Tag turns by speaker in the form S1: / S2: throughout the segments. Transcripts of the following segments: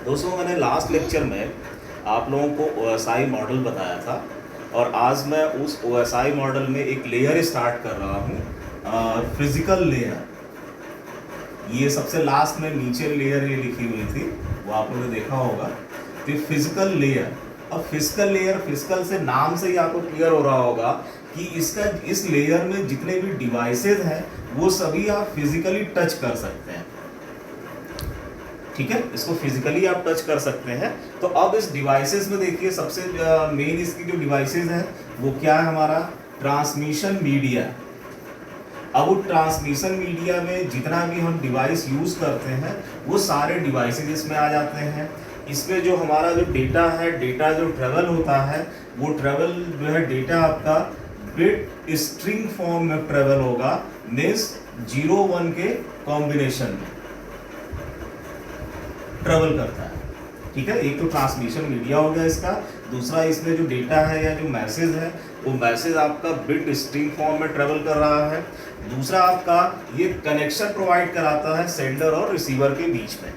S1: दोस्तों मैंने last lecture में आप लोगों को OSI मॉडल बताया था और आज मैं उस OSI मॉडल में एक लेयर स्टार्ट कर रहा हूँ, फिजिकल लेयर। ये सबसे लास्ट में नीचे लेयर ये लिखी हुई थी, वो आप लोगों ने देखा होगा। तो फिजिकल लेयर, अब फिजिकल लेयर, फिजिकल से नाम से ही आपको क्लियर हो रहा होगा कि इसका इस लेयर में जितने भी डिवाइसेस हैं वो सभी आप फिजिकली टच कर सकते हैं। ठीक है, इसको फिजिकली आप टच कर सकते हैं। तो अब इस डिवाइसेस में देखिए सबसे मेन इसकी जो डिवाइसेस हैं वो क्या है, हमारा ट्रांसमिशन मीडिया। अब वो ट्रांसमिशन मीडिया में जितना भी हम डिवाइस यूज करते हैं वो सारे डिवाइसेस इसमें आ जाते हैं। इसमें जो हमारा जो डेटा है, डेटा जो ट्रेवल होता है वो ट्रेवल जो है डेटा आपका बिट स्ट्रिंग फॉर्म में ट्रेवल होगा, मीन्स 0-1 के कॉम्बिनेशन में ट्रेवल करता है। ठीक है, एक तो ट्रांसमिशन मीडिया हो गया इसका, दूसरा इसमें जो डेटा है या जो मैसेज है वो मैसेज आपका बिट स्ट्रिंग फॉर्म में ट्रेवल कर रहा है। दूसरा आपका ये कनेक्शन प्रोवाइड कराता है सेंडर और रिसीवर के बीच में।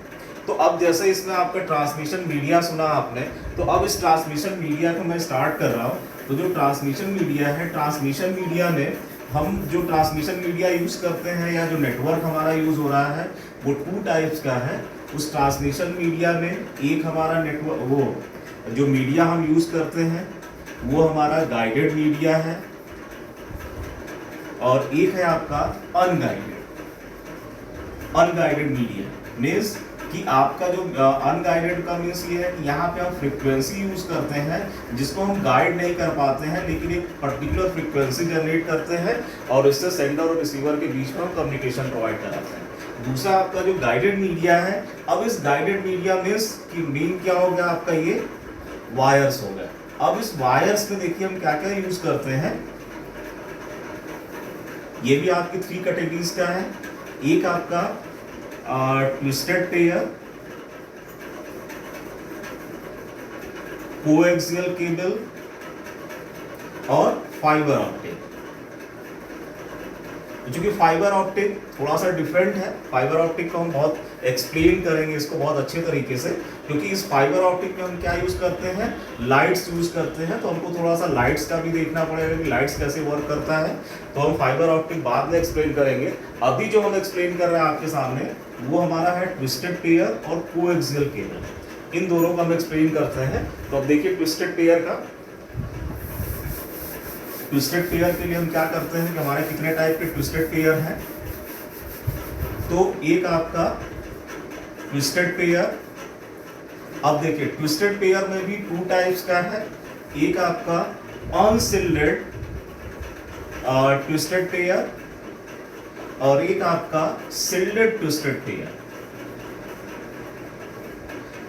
S1: तो अब जैसे इसमें आपका ट्रांसमिशन मीडिया सुना आपने, तो अब इस ट्रांसमिशन मीडिया को मैं स्टार्ट कर रहा हूँ। तो जो ट्रांसमिशन मीडिया है, ट्रांसमिशन मीडिया में हम जो ट्रांसमिशन मीडिया यूज करते हैं या जो नेटवर्क हमारा यूज हो रहा है वो 2 टाइप्स का है। उस ट्रांसमिशन मीडिया में एक हमारा नेटवर्क, वो जो मीडिया हम यूज करते हैं वो हमारा गाइडेड मीडिया है और एक है आपका अनगाइडेड मीडिया। मीन्स कि आपका जो अनगाइडेड का मीन्स ये है कि यहाँ पे हम फ्रीक्वेंसी यूज करते हैं जिसको हम गाइड नहीं कर पाते हैं, लेकिन एक पर्टिकुलर फ्रीक्वेंसी जनरेट करते हैं और इससे सेंडर और रिसीवर के बीच में हम कम्युनिकेशन प्रोवाइड कराते हैं। दूसरा आपका जो गाइडेड मीडिया है, अब इस गाइडेड मीडिया मीन्स कि मेन क्या हो गया आपका, ये वायर्स हो गया। अब इस वायर्स में देखिए हम क्या क्या यूज करते हैं। ये भी आपकी 3 कैटेगरीज का है। एक आपका ट्विस्टेड पेयर, कोएक्सियल केबल और फाइबर ऑप्टिक। क्योंकि फाइबर ऑप्टिक थोड़ा सा डिफरेंट है, फाइबर ऑप्टिक को हम बहुत एक्सप्लेन करेंगे इसको बहुत अच्छे तरीके से, क्योंकि इस फाइबर ऑप्टिक में हम क्या यूज करते हैं, लाइट्स यूज करते हैं। तो हमको थोड़ा सा लाइट्स का भी देखना पड़ेगा कि लाइट्स कैसे वर्क करता है। तो हम फाइबर ऑप्टिक बाद में एक्सप्लेन करेंगे। अभी जो हम एक्सप्लेन कर रहे हैं आपके सामने वो हमारा है ट्विस्टेड पेयर और कोएक्सियल केबल। इन दोनों का हम एक्सप्लेन करते हैं। तो अब देखिए ट्विस्टेड पेयर का, ट्विस्टेड पेयर के लिए हम क्या करते हैं कि हमारे कितने टाइप के ट्विस्टेड पेयर हैं। तो एक आपका ट्विस्टेड पेयर, अब देखिए ट्विस्टेड पेयर में भी 2 टाइप्स का है। एक आपका अनसिल्डेड ट्विस्टेड पेयर और एक आपका सिल्डेड ट्विस्टेड पेयर।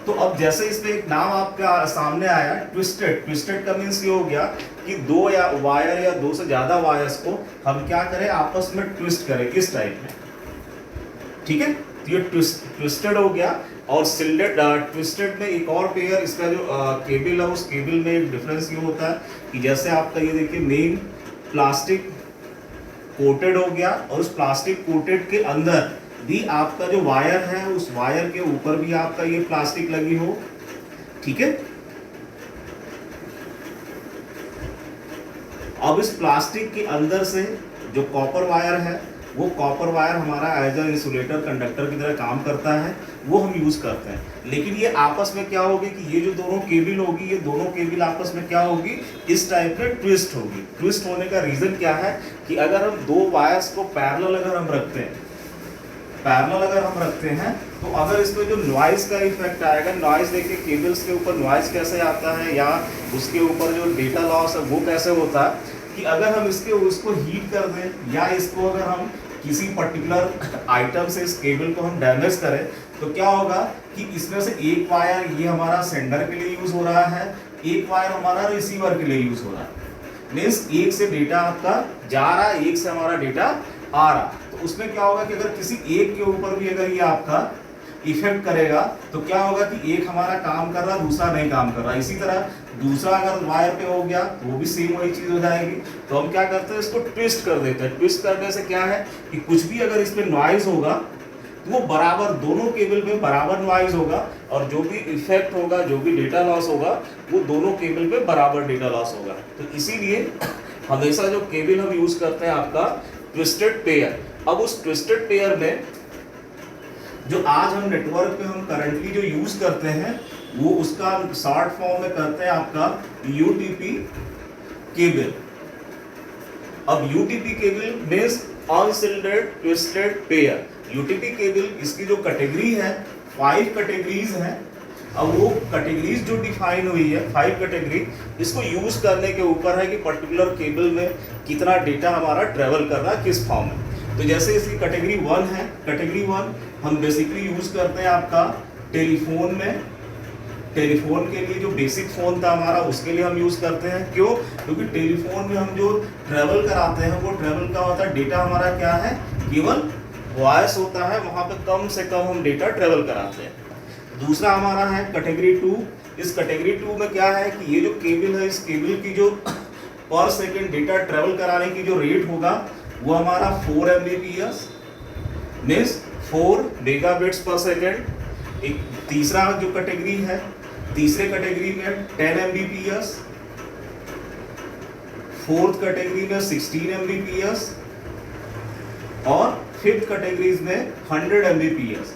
S1: तो अब जैसे इसमें एक नाम आपका सामने आया ट्विस्टेड, ट्विस्टेड का मीन्स ये हो गया कि 2 या वायर या 2 से ज्यादा वायर्स को हम क्या करें, आपस में ट्विस्ट करें इस टाइप में। ठीक है, तो ये ट्विस्टेड हो गया। और सिल्डेड, ट्विस्टेड में एक और पेयर, इसका जो केबल है उस केबल में एक डिफरेंस ये होता है कि जैसे आपका ये देखिए मेन प्लास्टिक कोटेड हो गया और उस प्लास्टिक कोटेड के अंदर भी आपका जो वायर है उस वायर के ऊपर भी आपका ये प्लास्टिक लगी हो। ठीक है, अब इस प्लास्टिक के अंदर से जो कॉपर वायर है वो कॉपर वायर हमारा एज ए इंसुलेटर कंडक्टर की तरह काम करता है, वो हम यूज करते हैं। लेकिन ये आपस में क्या होगी कि ये जो दोनों केबल होगी, ये दोनों केबल आपस में क्या होगी, इस टाइप में ट्विस्ट होगी। ट्विस्ट होने का रीजन क्या है कि अगर हम 2 वायर्स को पैरेलल अगर हम रखते हैं, तो अगर इसमें जो नॉइज का इफेक्ट आएगा, नॉइज देखिए केबल्स के ऊपर नॉइज कैसे आता है या उसके ऊपर जो डेटा लॉस है वो कैसे होता है कि अगर हम उसको हीट कर दें या इसको अगर हम किसी पर्टिकुलर आइटम से इस केबल को हम डैमेज करें तो क्या होगा कि इसमें से एक वायर ये हमारा सेंडर के लिए यूज हो रहा है, एक वायर हमारा रिसीवर के लिए यूज हो रहा है। मीन्स एक से डेटा आपका जा रहा है, एक से हमारा डेटा आ रहा। तो उसमें क्या होगा कि अगर किसी एक के ऊपर भी अगर ये आपका इफेक्ट करेगा तो क्या होगा कि एक हमारा काम कर रहा दूसरा नहीं काम कर रहा। इसी तरह दूसरा अगर वायर पे हो गया तो वो भी सेम वही चीज हो जाएगी। तो हम क्या करते हैं, इसको ट्विस्ट कर देते हैं। ट्विस्ट करने से क्या है कि कुछ भी अगर इसमें नॉइज होगा तो वो बराबर दोनों केबल में बराबर नॉइज होगा और जो भी इफेक्ट होगा, जो भी डेटा लॉस होगा, वो दोनों केबल में बराबर डेटा लॉस होगा। तो इसीलिए हमेशा जो केबल हम यूज करते हैं आपका ट्विस्टेड पेयर। अब उस ट्विस्टेड पेयर में जो आज हम नेटवर्क पे हम करंटली जो यूज करते हैं वो उसका शॉर्ट फॉर्म में करते हैं आपका यूटीपी केबल। अब UTP cable means अनशिल्डेड twisted pair. UTP cable इसकी जो कैटेगरी है 5 कैटेगरीज हैं। अब वो कैटेगरीज जो डिफाइन हुई है 5 कैटेगरी, इसको यूज करने के ऊपर है कि पर्टिकुलर केबल में कितना डेटा हमारा ट्रेवल कर रहा है, किस फॉर्म में। तो जैसे इसकी कैटेगरी 1 है, कैटेगरी 1 हम बेसिकली यूज करते हैं आपका टेलीफोन में। टेलीफोन के लिए जो बेसिक फ़ोन था हमारा उसके लिए हम यूज़ करते हैं। क्यों? क्योंकि टेलीफोन में हम जो ट्रैवल कराते हैं वो ट्रैवल का होता है, डेटा हमारा क्या है, केवल वॉइस होता है, वहाँ पे कम से कम हम डेटा ट्रैवल कराते हैं। दूसरा हमारा है कैटेगरी 2। इस कैटेगरी 2 में क्या है कि ये जो केबल है, इस केबल की जो पर सेकेंड डेटा ट्रैवल कराने की जो रेट होगा वो हमारा 4 Mbps मीन्स 4 मेगाबिट्स पर सेकेंड। एक तीसरा जो कैटेगरी है, तीसरे कैटेगरी में 10 Mbps, फोर्थ कैटेगरी में 16 Mbps और फिफ्थ कैटेगरीज में 100 Mbps।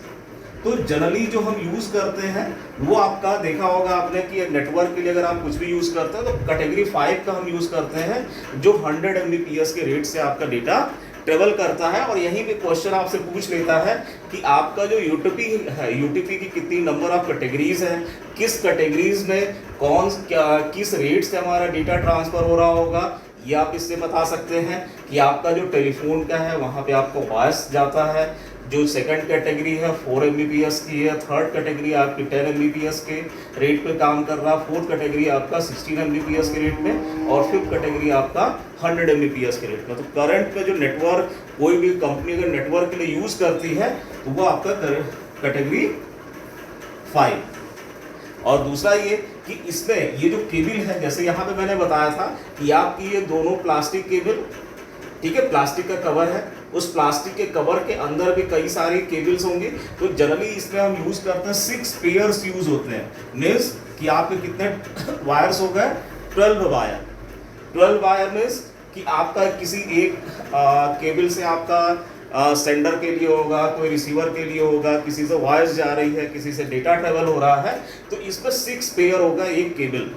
S1: तो जनरली जो हम यूज करते हैं वो आपका देखा होगा आपने कि नेटवर्क के लिए अगर आप कुछ भी यूज करते हैं तो कैटेगरी 5 का हम यूज करते हैं जो 100 Mbps के रेट से आपका डेटा ट्रेवल करता है। और यहीं पे क्वेश्चन आपसे पूछ लेता है कि आपका जो यूटीपी है, यूटीपी की कितनी नंबर ऑफ कैटेगरीज है, किस कैटेगरीज में कौन क्या किस रेट से हमारा डेटा ट्रांसफर हो रहा होगा। ये आप इससे बता सकते हैं कि आपका जो टेलीफोन का है वहाँ पे आपको वॉइस जाता है, जो सेकंड कैटेगरी है 4 Mbps की है, थर्ड कैटेगरी आपकी 10 Mbps के रेट पे काम कर रहा है, फोर्थ कैटेगरी आपका 16 Mbps के रेट में और फिफ्थ कैटेगरी आपका 100 Mbps के रेट में। तो करंट में जो नेटवर्क कोई भी कंपनी अगर नेटवर्क के लिए यूज करती है तो वो आपका कैटेगरी 5। और दूसरा ये कि इसमें ये जो केबल है, जैसे यहाँ पे मैंने बताया था कि आपकी ये दोनों प्लास्टिक केबल, ठीक है, प्लास्टिक का कवर है, उस प्लास्टिक के कवर के अंदर भी कई सारे केबल्स होंगे। तो जनरली इसमें हम यूज करते हैं 6 पेयर्स यूज होते हैं। मीन्स कि आपके कितने वायर्स हो गए, 12 वायर। 12 वायर मीन्स कि आपका किसी एक केबल से आपका सेंडर के लिए होगा, कोई रिसीवर के लिए होगा, किसी से वॉइस जा रही है, किसी से डेटा ट्रेवल हो रहा है, तो इसमें 6 पेयर होगा एक केबल,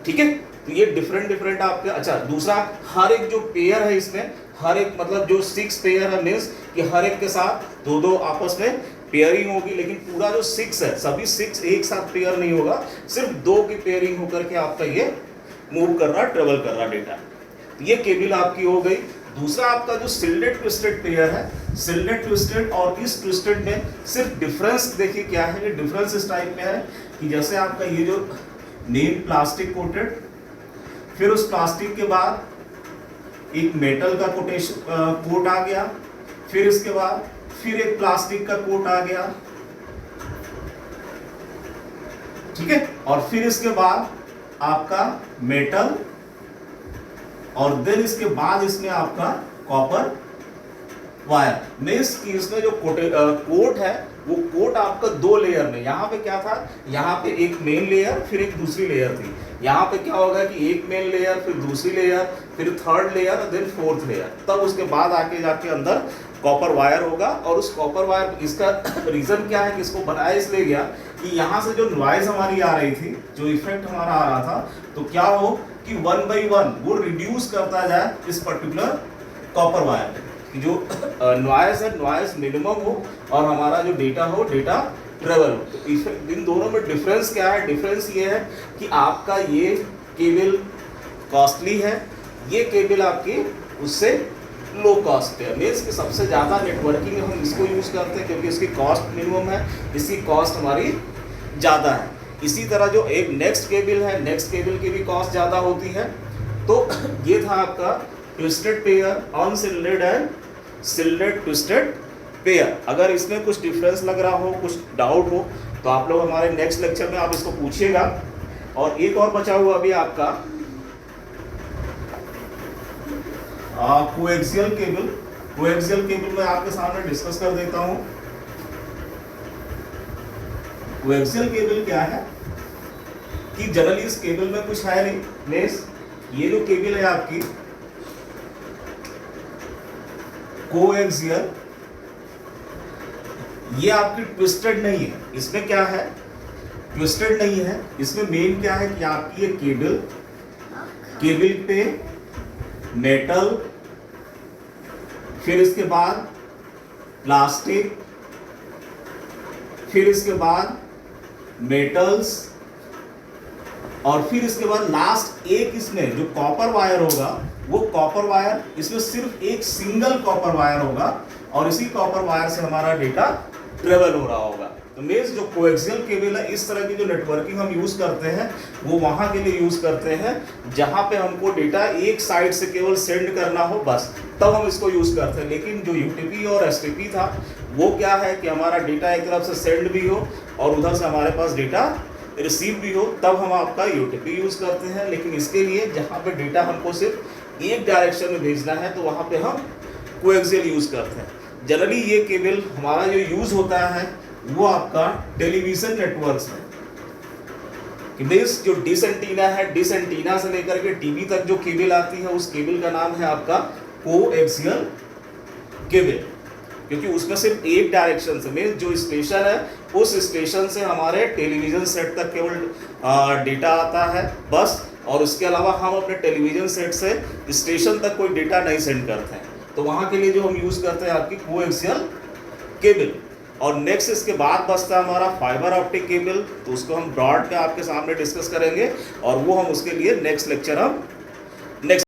S1: ठीक है। तो ये डिफरेंट आपके। अच्छा, दूसरा हर एक जो पेयर है इसमें, हर एक मतलब जो 6 पेयर है मीन्स कि हर एक के साथ दो आपस में पेयरिंग होगी, लेकिन पूरा जो 6 है सभी 6 एक साथ पेयर नहीं होगा, सिर्फ 2 की पेयरिंग होकर के आपका ये मूव कर रहा, ट्रेवल कर रहा डेटा। तो ये केबल आपकी हो गई। दूसरा आपका जो शिल्डेड ट्विस्टेड पेयर है, शिल्डेड ट्विस्टेड और इस ट्विस्टेड में सिर्फ डिफरेंस देखिए क्या है। ये डिफरेंस इस टाइप में है कि जैसे आपका ये जो मेन प्लास्टिक कोटेड, फिर उस प्लास्टिक के बाद एक मेटल का कोट आ गया, फिर इसके बाद फिर एक प्लास्टिक का कोट आ गया, ठीक है, और फिर इसके बाद आपका मेटल और देन इसके बाद इसमें आपका कॉपर वायर। मीन्स कि इसमें जो कोट है वो कोट आपका 2 लेयर में, यहाँ पे क्या था, यहाँ पे एक मेन लेयर फिर एक दूसरी लेयर थी। यहाँ पे क्या होगा कि एक मेन लेयर फिर दूसरी लेयर फिर third layer then fourth layer, तब उसके बाद आके जाके अंदर कॉपर वायर होगा। और उस कॉपर वायर, इसका रीजन क्या है कि इसको बनाया इसलिए गया कि यहाँ से जो नॉइज हमारी आ रही थी, जो इफेक्ट हमारा आ रहा था, तो क्या हो कि 1 by 1 वो रिड्यूस करता जाए इस पर्टिकुलर कॉपर वायर कि जो नॉइज है नॉइज मिनिमम हो और हमारा जो डेटा हो डेटा ट्रेवल हो। तो इन दोनों में डिफरेंस क्या है? डिफरेंस ये है कि आपका ये केबल कॉस्टली है, ये केबल आपकी उससे लो कॉस्ट है। मीन्स कि सबसे ज़्यादा नेटवर्किंग में हम इसको यूज़ करते हैं क्योंकि इसकी कॉस्ट मिनिमम है, इसकी कॉस्ट हमारी ज़्यादा है। इसी तरह जो एक नेक्स्ट केबल है, नेक्स्ट केबल की भी कॉस्ट ज़्यादा होती है। तो ये था आपका twisted pair, unshielded and shielded twisted pair. अगर इसमें कुछ डिफरेंस लग रहा हो, कुछ डाउट हो, तो आप लोग हमारे नेक्स्ट लेक्चर में आप इसको पूछिएगा। और एक और बचा हुआ अभी आपका कोएक्सियल केबल। कोएक्सियल केबल मैं आपके सामने डिस्कस कर देता हूँ। कोएक्सियल केबल क्या है कि जनरली इस केबल में कुछ है नहीं। प्लेस ये जो केबल है आपकी कोएक्सियल, ये आपकी ट्विस्टेड नहीं है। इसमें क्या है, ट्विस्टेड नहीं है। इसमें मेन क्या है कि आपकी ये केबल पे मेटल, फिर इसके बाद प्लास्टिक, फिर इसके बाद मेटल्स, और फिर इसके बाद लास्ट एक इसमें जो कॉपर वायर होगा, वो कॉपर वायर, इसमें सिर्फ एक सिंगल कॉपर वायर होगा और इसी कॉपर वायर से हमारा डेटा ट्रेवल हो रहा होगा। तो मीन्स जो कोएक्सियल केबल है, इस तरह की जो नेटवर्किंग हम यूज करते हैं वो वहां के लिए यूज करते हैं जहां पे हमको डेटा एक साइड से केवल सेंड करना हो, बस तब हम इसको यूज करते हैं। लेकिन जो यूटीपी और एसटीपी था वो क्या है कि हमारा डेटा एक तरफ से सेंड भी हो और उधर से हमारे पास डेटा रिसीव भी हो, तब हम आपका यूटीपी यूज करते हैं। लेकिन इसके लिए जहाँ पे डेटा हमको सिर्फ एक डायरेक्शन में भेजना है तो वहाँ पे हम कोएक्सियल यूज करते हैं। जनरली ये केबल हमारा जो यूज होता है वो आपका टेलीविजन नेटवर्क्स में, कि मीन्स जो डिश एंटीना है, डिश एंटीना से लेकर के टीवी तक जो केबल आती है उस केबल का नाम है आपका कोएक्सियल केबल, क्योंकि उसमें सिर्फ एक डायरेक्शन से, मीन्स जो स्टेशन है उस स्टेशन से हमारे टेलीविजन सेट तक केवल डेटा आता है बस, और उसके अलावा हम अपने टेलीविजन सेट से स्टेशन तक कोई डेटा नहीं सेंड करते हैं। तो वहाँ के लिए जो हम यूज़ करते हैं आपकी कोएक्सियल केबल। और नेक्स्ट इसके बाद बचता है हमारा फाइबर ऑप्टिक केबल, तो उसको हम ब्रॉड पे आपके सामने डिस्कस करेंगे और वो हम उसके लिए नेक्स्ट लेक्चर हम